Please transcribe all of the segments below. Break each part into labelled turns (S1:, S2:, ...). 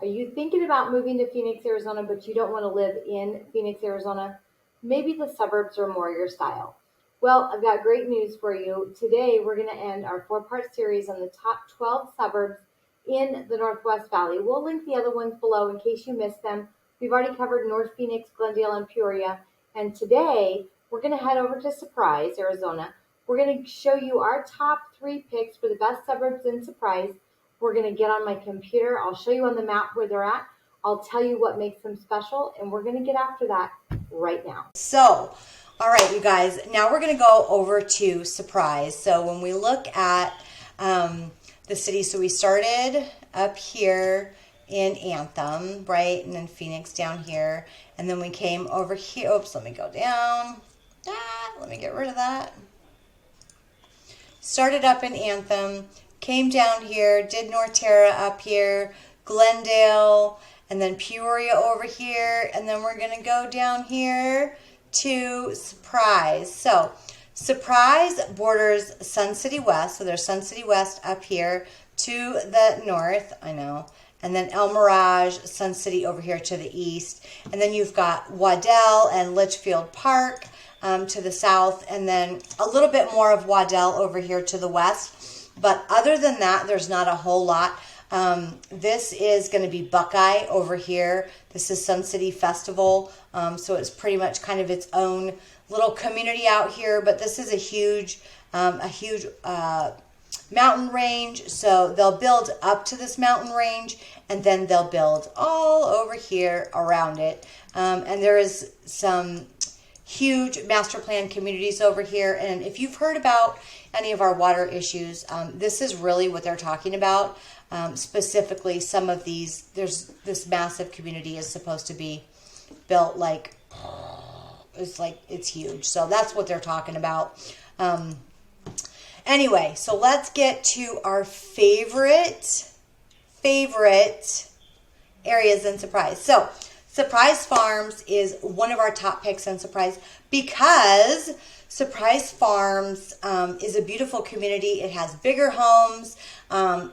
S1: Are you thinking about moving to Phoenix, Arizona, but you don't want to live in Phoenix, Arizona? Maybe the suburbs are more your style. Well, I've got great news for you. Today, we're going to end our four-part series on the top 12 suburbs in the Northwest Valley. We'll link the other ones below in case you missed them. We've already covered North Phoenix, Glendale, and Peoria. And today, we're going to head over to Surprise, Arizona. We're going to show you our top 3 picks for the best suburbs in Surprise. We're going to get on my computer. I'll show you on the map where they're at. I'll tell you what makes them special, and we're going to get after that right now.
S2: So, all right, you guys, now we're going to go over to Surprise. So when we look at the city, so we started up here in Anthem, right? And then Phoenix down here. And then we came over here. Oops, let me go down. Let me get rid of that. Started up in Anthem, came down here, did North Terra up here, Glendale, and then Peoria over here. And then we're going to go down here to Surprise. So Surprise borders Sun City West. So there's Sun City West up here to the north. I know. And then El Mirage, Sun City over here to the east. And then you've got Waddell and Litchfield Park to the south. And then a little bit more of Waddell over here to the west. But other than that, there's not a whole lot. This is going to be Buckeye over here. This is Sun City Festival. So it's pretty much kind of its own little community out here. But this is a huge mountain range. So they'll build up to this mountain range, and then they'll build all over here around it. And there is some huge master plan communities over here. And if you've heard about any of our water issues, this is really what they're talking about. Specifically, some of these, there's this massive community is supposed to be built like, it's huge. So that's what they're talking about. Anyway, so let's get to our favorite areas in Surprise. So Surprise Farms is one of our top picks in Surprise because Surprise Farms is a beautiful community. It has bigger homes.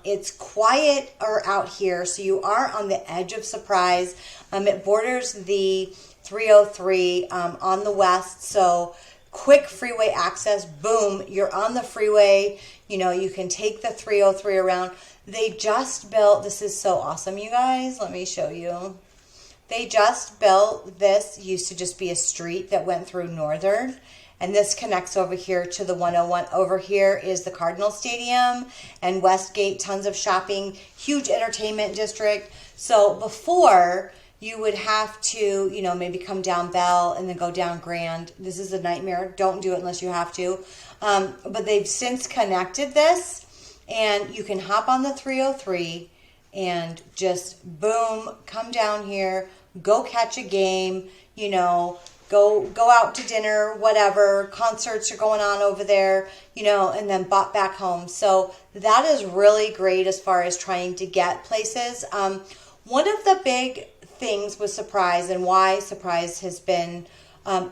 S2: It's quieter out here, so you are on the edge of Surprise. It borders the 303 on the west, so quick freeway access. Boom, you're on the freeway. You know, you can take the 303 around. They just built, this is so awesome, you guys. Let me show you. They just built this. Used to just be a street that went through Northern. And this connects over here to the 101. Over here is the Cardinal Stadium and Westgate, tons of shopping, huge entertainment district. So before, you would have to, you know, maybe come down Bell and then go down Grand. This is a nightmare. Don't do it unless you have to. But they've since connected this, and you can hop on the 303 and just boom, come down here, go catch a game, you know, go out to dinner, whatever, concerts are going on over there, you know, and then bop back home. So that is really great as far as trying to get places. One of the big things with Surprise and why Surprise has been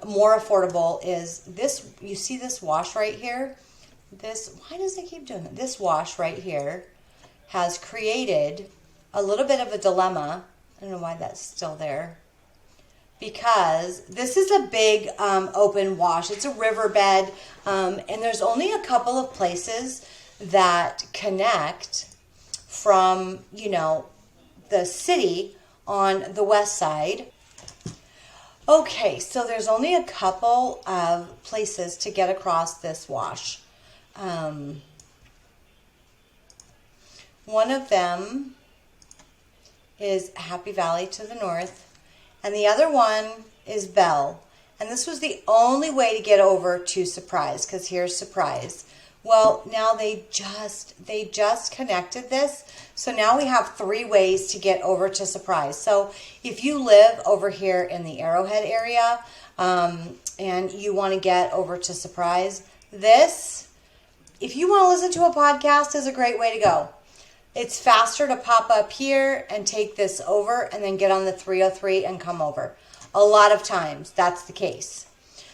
S2: more affordable is this. You see this wash right here? Why does it keep doing it? This wash right here has created a little bit of a dilemma. I don't know why that's still there. Because this is a big open wash. It's a riverbed, and there's only a couple of places that connect from, you know, the city on the west side. Okay, so there's only a couple of places to get across this wash. One of them is Happy Valley to the north, and the other one is Bell. And this was the only way to get over to Surprise, because here's Surprise. Well, now they just connected this. So now we have 3 ways to get over to Surprise. So if you live over here in the Arrowhead area and you want to get over to Surprise, this, if you want to listen to a podcast, is a great way to go. It's faster to pop up here and take this over and then get on the 303 and come over. A lot of times that's the case.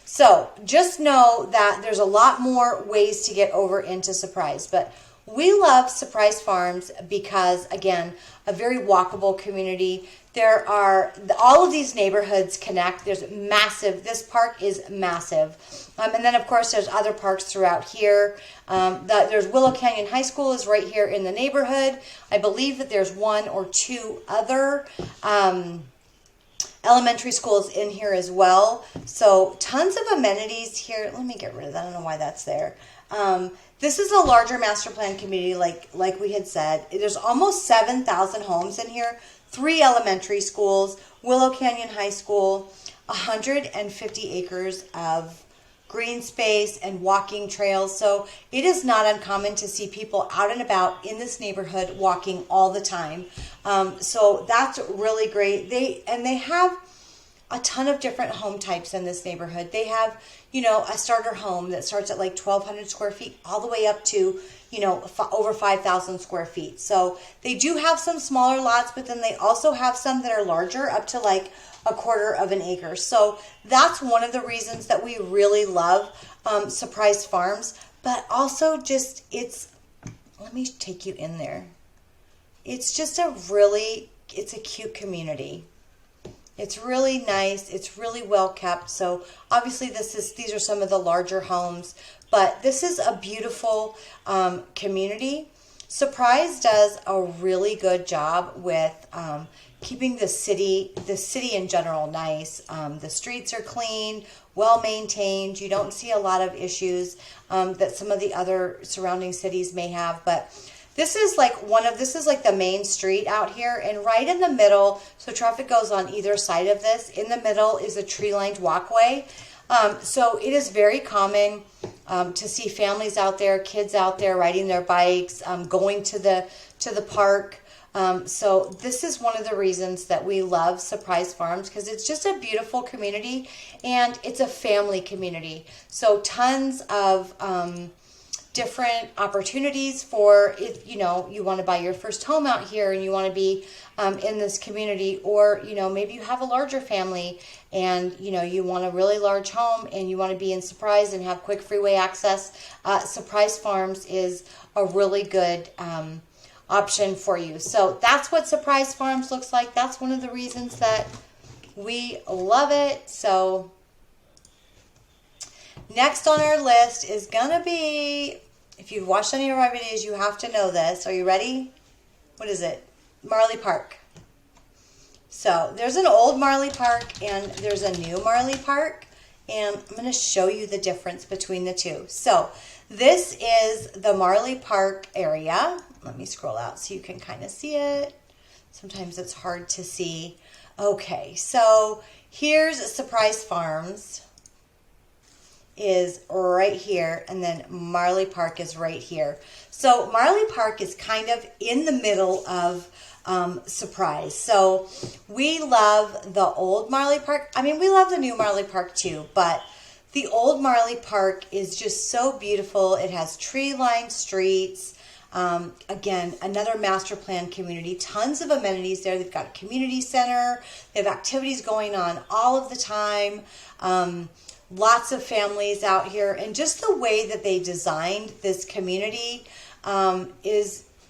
S2: So just know that there's a lot more ways to get over into Surprise. But we love Surprise Farms because, again, a very walkable community. There are, all of these neighborhoods connect. There's massive, this park is massive. And then, of course, there's other parks throughout here. There's Willow Canyon High School is right here in the neighborhood. I believe that there's one or two other elementary schools in here as well. So tons of amenities here. Let me get rid of that. I don't know why that's there. This is a larger master plan community, like we had said. There's almost 7,000 homes in here, 3 elementary schools, Willow Canyon High School, 150 acres of green space and walking trails. So it is not uncommon to see people out and about in this neighborhood walking all the time. So that's really great. They have a ton of different home types in this neighborhood. They have, a starter home that starts at like 1,200 square feet all the way up to, over 5,000 square feet. So they do have some smaller lots, but then they also have some that are larger, up to like a quarter of an acre. So that's one of the reasons that we really love Surprise Farms, but also just let me take you in there. It's just it's a cute community. It's really nice. It's really well kept. So obviously these are some of the larger homes, but this is a beautiful community. Surprise does a really good job with keeping the city in general nice. The streets are clean, well maintained. You don't see a lot of issues that some of the other surrounding cities may have, but this is like the main street out here, and right in the middle, so traffic goes on either side of this. In the middle is a tree-lined walkway. So it is very common to see families out there, kids out there riding their bikes, going to the park. So this is one of the reasons that we love Surprise Farms, because it's just a beautiful community and it's a family community. So tons of different opportunities for if you want to buy your first home out here and you want to be in this community, or maybe you have a larger family and you want a really large home and you want to be in Surprise and have quick freeway access. Surprise Farms is a really good option for you. So that's what Surprise Farms looks like. That's one of the reasons that we love it. So next on our list is gonna be, if you've watched any of our videos, you have to know this. Are you ready? What is it? Marley Park. So there's an old Marley Park and there's a new Marley Park, and I'm going to show you the difference between the two. So this is the Marley Park area. Let me scroll out so you can kind of see it. Sometimes it's hard to see. Okay, so here's Surprise Farms is right here, and then Marley Park is right here. So Marley Park is kind of in the middle of Surprise. So we love the old Marley Park. I mean, we love the new Marley Park too, but the old Marley Park is just so beautiful. It has tree-lined streets. Again, another master plan community, tons of amenities there. They've got a community center. They have activities going on all of the time. Lots of families out here, and just the way that they designed this community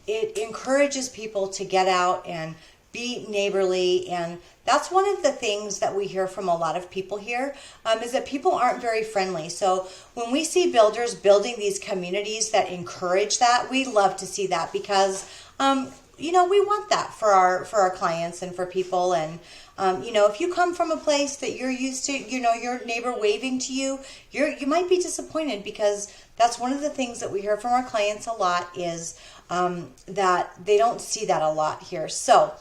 S2: it encourages people to get out and be neighborly. And that's one of the things that we hear from a lot of people here, is that people aren't very friendly. So when we see builders building these communities that encourage that, we love to see that, because we want that for our clients and for people. And if you come from a place that you're used to, your neighbor waving to you, you might be disappointed, because that's one of the things that we hear from our clients a lot, is that they don't see that a lot here. So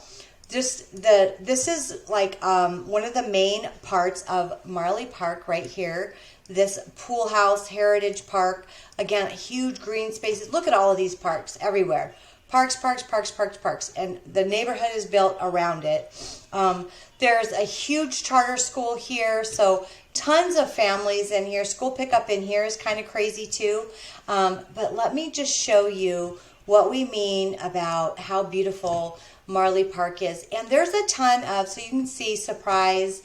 S2: this is like one of the main parts of Marley Park right here. This pool house heritage park, again, huge green spaces. Look at all of these parks everywhere. Parks, and the neighborhood is built around it. There's a huge charter school here, so tons of families in here. School pickup in here is kind of crazy too. But let me just show you what we mean about how beautiful Marley Park is. And there's a ton of, so you can see Surprise.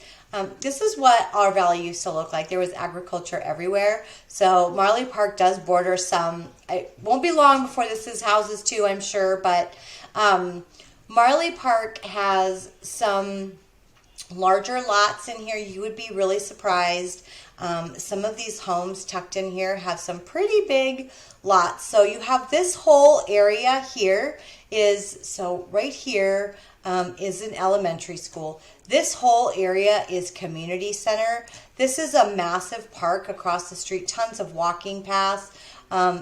S2: This is what our valley used to look like. There was agriculture everywhere. So Marley Park does border some it won't be long before this is houses too, I'm sure. But Marley Park has some larger lots in here. You would be really surprised. Some of these homes tucked in here have some pretty big lots. So you have this whole area here so right here is an elementary school. This whole area is community center. This is a massive park across the street, tons of walking paths.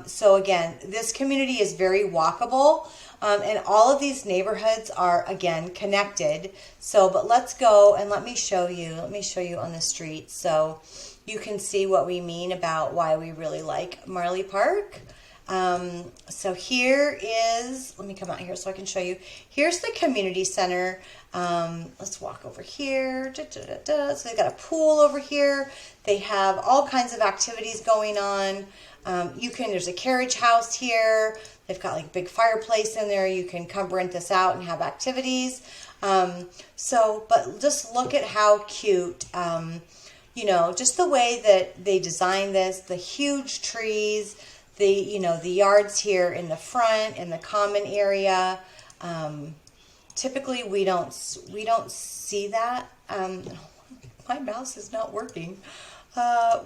S2: So again, this community is very walkable. And all of these neighborhoods are, again, connected. So, but let's go and let me show you on the street so you can see what we mean about why we really like Marley Park. So here is, let me come out here so I can show you. Here's the community center. Let's walk over here. So they've got a pool over here. They have all kinds of activities going on. There's a carriage house here. They've got like a big fireplace in there. You can come rent this out and have activities. But just look at how cute, just the way that they designed this, the huge trees, the yards here in the front, in the common area. Typically we don't see that. My mouse is not working.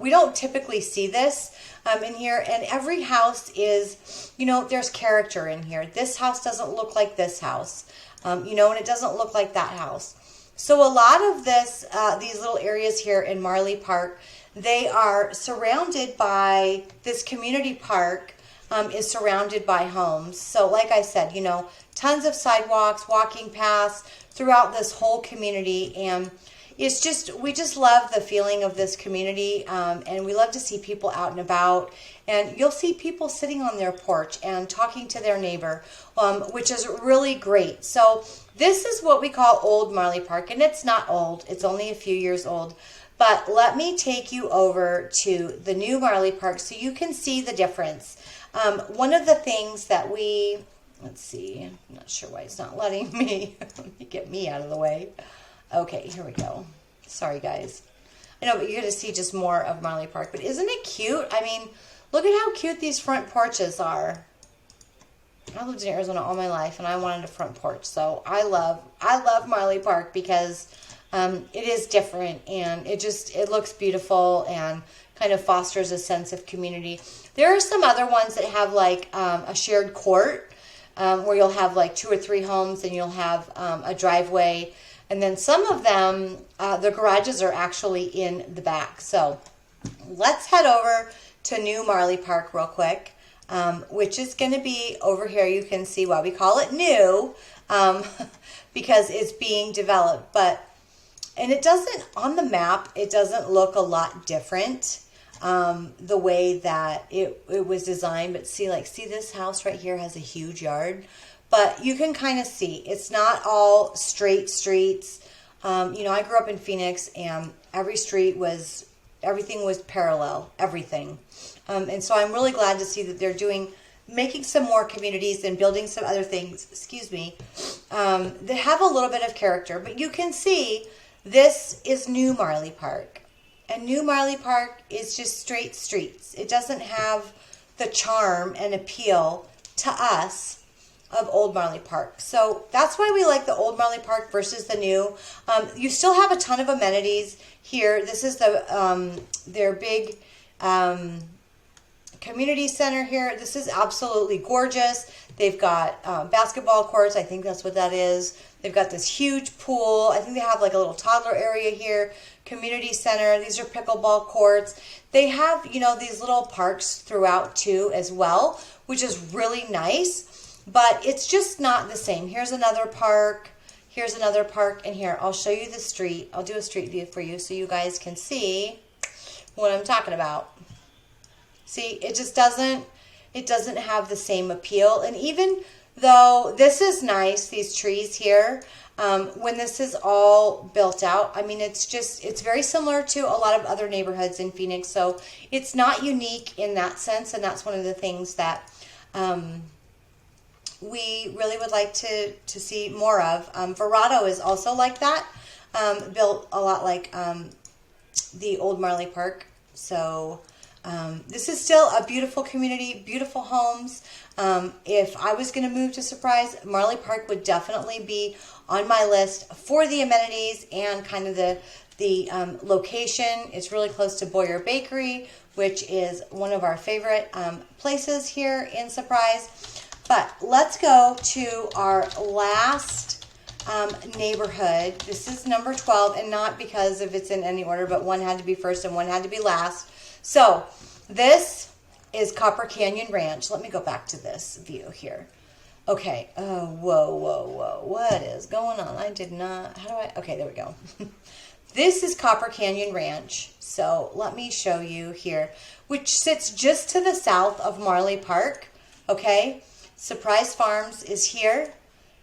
S2: We don't typically see this in here, and every house is, there's character in here. This house doesn't look like this house, and it doesn't look like that house. So a lot of these little areas here in Marley Park, they are surrounded by, this community park is surrounded by homes. So like I said, tons of sidewalks, walking paths throughout this whole community, and we just love the feeling of this community, and we love to see people out and about, and you'll see people sitting on their porch and talking to their neighbor, which is really great. So this is what we call Old Marley Park, and it's not old, it's only a few years old, but let me take you over to the new Marley Park so you can see the difference. One of the things that let's see, I'm not sure why it's not letting me, let me get me out of the way. Okay, here we go. Sorry, guys. I know, but you're going to see just more of Marley Park. But isn't it cute? I mean, look at how cute these front porches are. I lived in Arizona all my life, and I wanted a front porch. So I love Marley Park because it is different, and it looks beautiful and kind of fosters a sense of community. There are some other ones that have like a shared court where you'll have like 2 or 3 homes, and you'll have a driveway. And then some of them, the garages are actually in the back. So let's head over to New Marley Park real quick, which is going to be over here. You can see why we call it new, because it's being developed. And it doesn't, on the map, it doesn't look a lot different the way that it was designed. But see this house right here has a huge yard. But you can kind of see it's not all straight streets. I grew up in Phoenix, and everything was parallel, everything. And so I'm really glad to see that they're making some more communities and building some other things, that have a little bit of character. But you can see this is New Marley Park. And New Marley Park is just straight streets. It doesn't have the charm and appeal to us of Old Marley Park. So that's why we like the Old Marley Park versus the new. You still have a ton of amenities here. This is their big community center here. This is absolutely gorgeous. They've got basketball courts. I think that's what that is. They've got this huge pool. I think they have like a little toddler area here. Community center. These are pickleball courts. They have, these little parks throughout too as well, which is really nice. But it's just not the same. Here's another park. Here's another park. And here, I'll show you the street. I'll do a street view for you so you guys can see what I'm talking about. See, it doesn't have the same appeal. And even though this is nice, these trees here, when this is all built out, I mean, it's very similar to a lot of other neighborhoods in Phoenix. So it's not unique in that sense. And that's one of the things that we really would like to see more of. Verrado is also like that, built a lot like the Old Marley Park. So This is still a beautiful community, beautiful homes. If I was going to move to Surprise, Marley Park would definitely be on my list for the amenities and kind of the location. It's really close to Boyer Bakery, which is one of our favorite places here in Surprise. But let's go to our last neighborhood. This is number 12, and not because if it's in any order, but one had to be first and one had to be last. So this is Copper Canyon Ranch. Let me go back to this view here. Okay. Oh, whoa. What is going on? I did not. How do I? Okay, there we go. This is Copper Canyon Ranch. So let me show you here, which sits just to the south of Marley Park. Okay. Surprise Farms is here.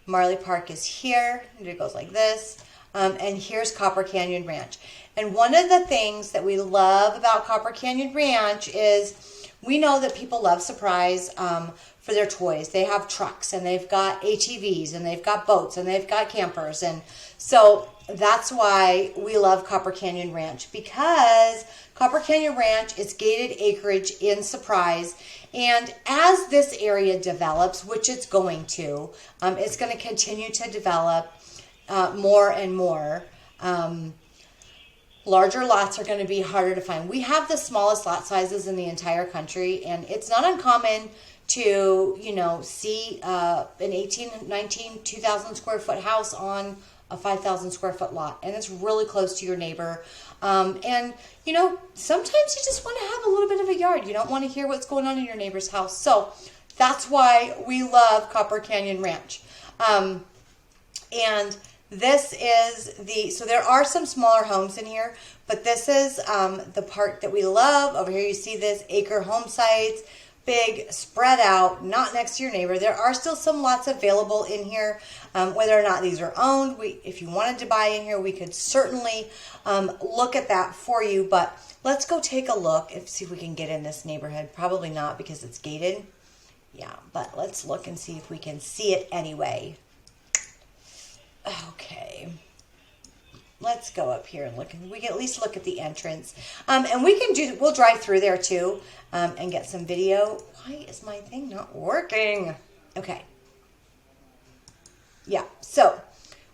S2: Marley Park is here. It goes like this. And here's Copper Canyon Ranch. And one of the things that we love about Copper Canyon Ranch is we know that people love Surprise for their toys. They have trucks and they've got ATVs and they've got boats and they've got campers. And so that's why we love Copper Canyon Ranch, because Copper Canyon Ranch is gated acreage in Surprise. And as this area develops, which it's going to, it's going to continue to develop more and more. Larger lots are going to be harder to find. We have the smallest lot sizes in the entire country, and it's not uncommon to, see an 18, 19, 2,000 square foot house on a 5,000 square foot lot, and it's really close to your neighbor. And sometimes you just want to have a little bit of a yard. You don't want to hear what's going on in your neighbor's house. So that's why we love Copper Canyon Ranch. And this is so there are some smaller homes in here, but this is the part that we love. Over here you see this acre home sites, big, spread out, not next to your neighbor. There are still some lots available in here. Whether or not these are owned, if you wanted to buy in here, we could certainly look at that for you. But let's go take a look and see if we can get in this neighborhood. Probably not because it's gated. Yeah, but let's look and see if we can see it anyway. Okay, let's go up here and look. We can at least look at the entrance, and we'll drive through there too, and get some video. Why is my thing not working? Okay, yeah. So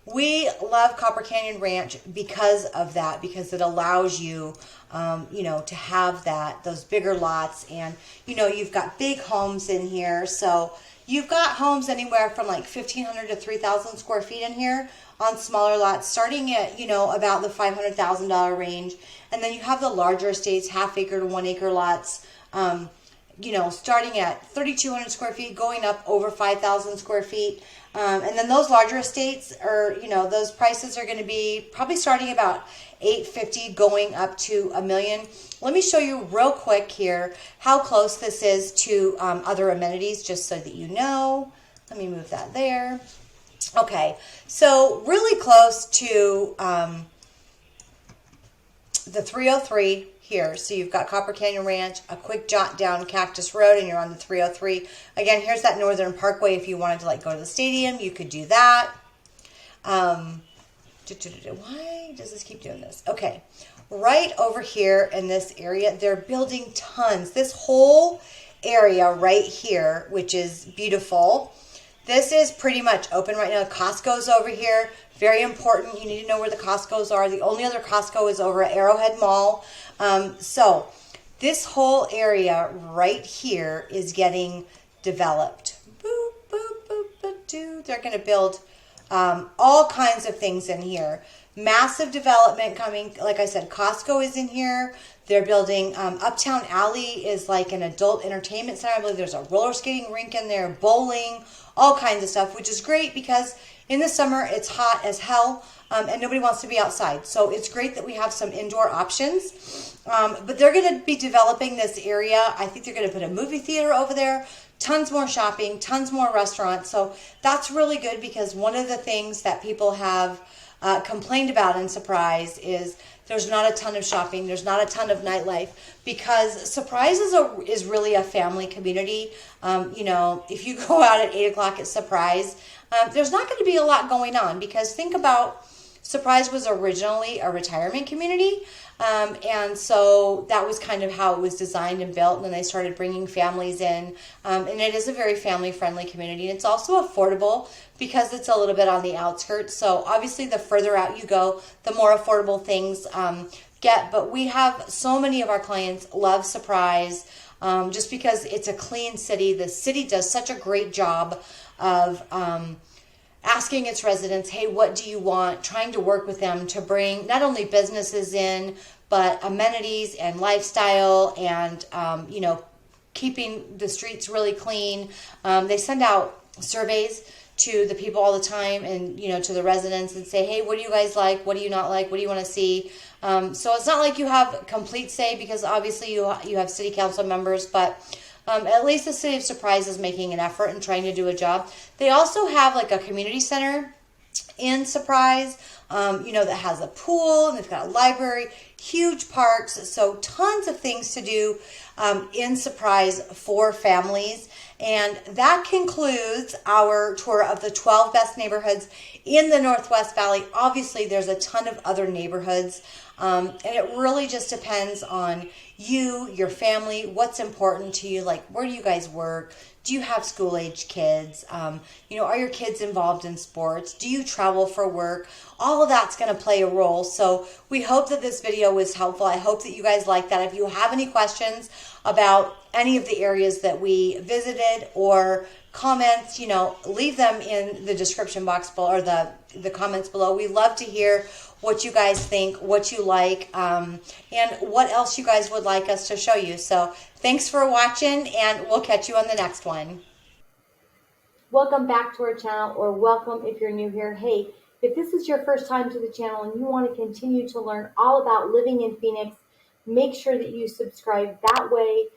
S2: we love Copper Canyon Ranch because of that, because it allows you, to have those bigger lots, and you've got big homes in here. So you've got homes anywhere from like 1,500 to 3,000 square feet in here on smaller lots, starting at, about the $500,000 range. And then you have the larger estates, half acre to 1 acre lots, starting at 3,200 square feet, going up over 5,000 square feet. And then those larger estates are, those prices are going to be probably starting about $850 going up to $1 million. Let me show you real quick here how close this is to other amenities, just so that you know. Let me move that there. Okay, so really close to the 303 here. So you've got Copper Canyon Ranch, a quick jaunt down Cactus Road, and you're on the 303. Again, here's that Northern Parkway. If you wanted to go to the stadium, you could do that. Why does this keep doing this? Okay, right over here in this area, they're building tons. This whole area right here, which is beautiful. This is pretty much open right now. Costco's over here. Very important. You need to know where the Costco's are. The only other Costco is over at Arrowhead Mall. So this whole area right here is getting developed. Boop, boop, boop, boop, doo. They're going to build all kinds of things in here. Massive development coming. Like I said, Costco is in here. They're building Uptown Alley is like an adult entertainment center. I believe there's a roller skating rink in there, bowling, all kinds of stuff, which is great because in the summer it's hot as hell and nobody wants to be outside. So it's great that we have some indoor options. But they're going to be developing this area. I think they're going to put a movie theater over there, tons more shopping, tons more restaurants. So that's really good because one of the things that people have complained about in Surprise is there's not a ton of shopping. There's not a ton of nightlife because Surprise is really a family community. If you go out at 8 o'clock at Surprise, there's not going to be a lot going on because think about Surprise was originally a retirement community. And so that was kind of how it was designed and built. And then they started bringing families in. And it is a very family friendly community. And it's also affordable because it's a little bit on the outskirts. So obviously, the further out you go, the more affordable things get. But we have so many of our clients love Surprise just because it's a clean city. The city does such a great job of asking its residents, hey, what do you want? Trying to work with them to bring not only businesses in, but amenities and lifestyle and, keeping the streets really clean. They send out surveys to the people all the time and, to the residents and say, hey, what do you guys like? What do you not like? What do you want to see? So it's not like you have complete say because obviously you have city council members, but at least the City of Surprise is making an effort and trying to do a job. They also have like a community center in Surprise, that has a pool and they've got a library, huge parks, so tons of things to do in Surprise for families. And that concludes our tour of the 12 best neighborhoods in the Northwest Valley. Obviously, there's a ton of other neighborhoods, and it really just depends on you, your family, what's important to you, like where do you guys work? Do you have school-age kids? Are your kids involved in sports? Do you travel for work? All of that's going to play a role. So we hope that this video was helpful. I hope that you guys like that. If you have any questions about any of the areas that we visited or comments, leave them in the description box below or the comments below. We love to hear what you guys think, what you like, and what else you guys would like us to show you. So thanks for watching, and we'll catch you on the next one.
S1: Welcome back to our channel, or welcome if you're new here. Hey, if this is your first time to the channel and you want to continue to learn all about living in Phoenix, make sure that you subscribe. That way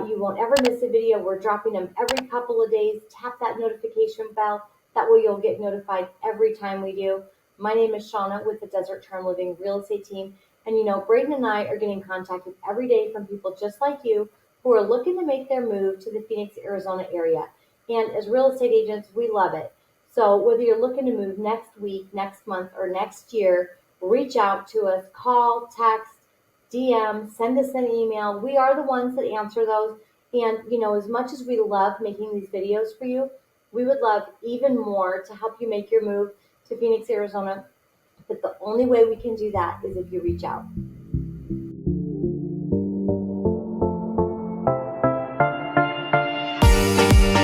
S1: you won't ever miss a video. We're dropping them every couple of days. Tap that notification bell. That way you'll get notified every time we do. My name is Shauna with the Desert Charm Living Real Estate Team. And Braden and I are getting contacted every day from people just like you who are looking to make their move to the Phoenix, Arizona area. And as real estate agents, we love it. So whether you're looking to move next week, next month, or next year, reach out to us, call, text, DM, send us an email. We are the ones that answer those. And, as much as we love making these videos for you, we would love even more to help you make your move to Phoenix, Arizona. But the only way we can do that is if you reach out.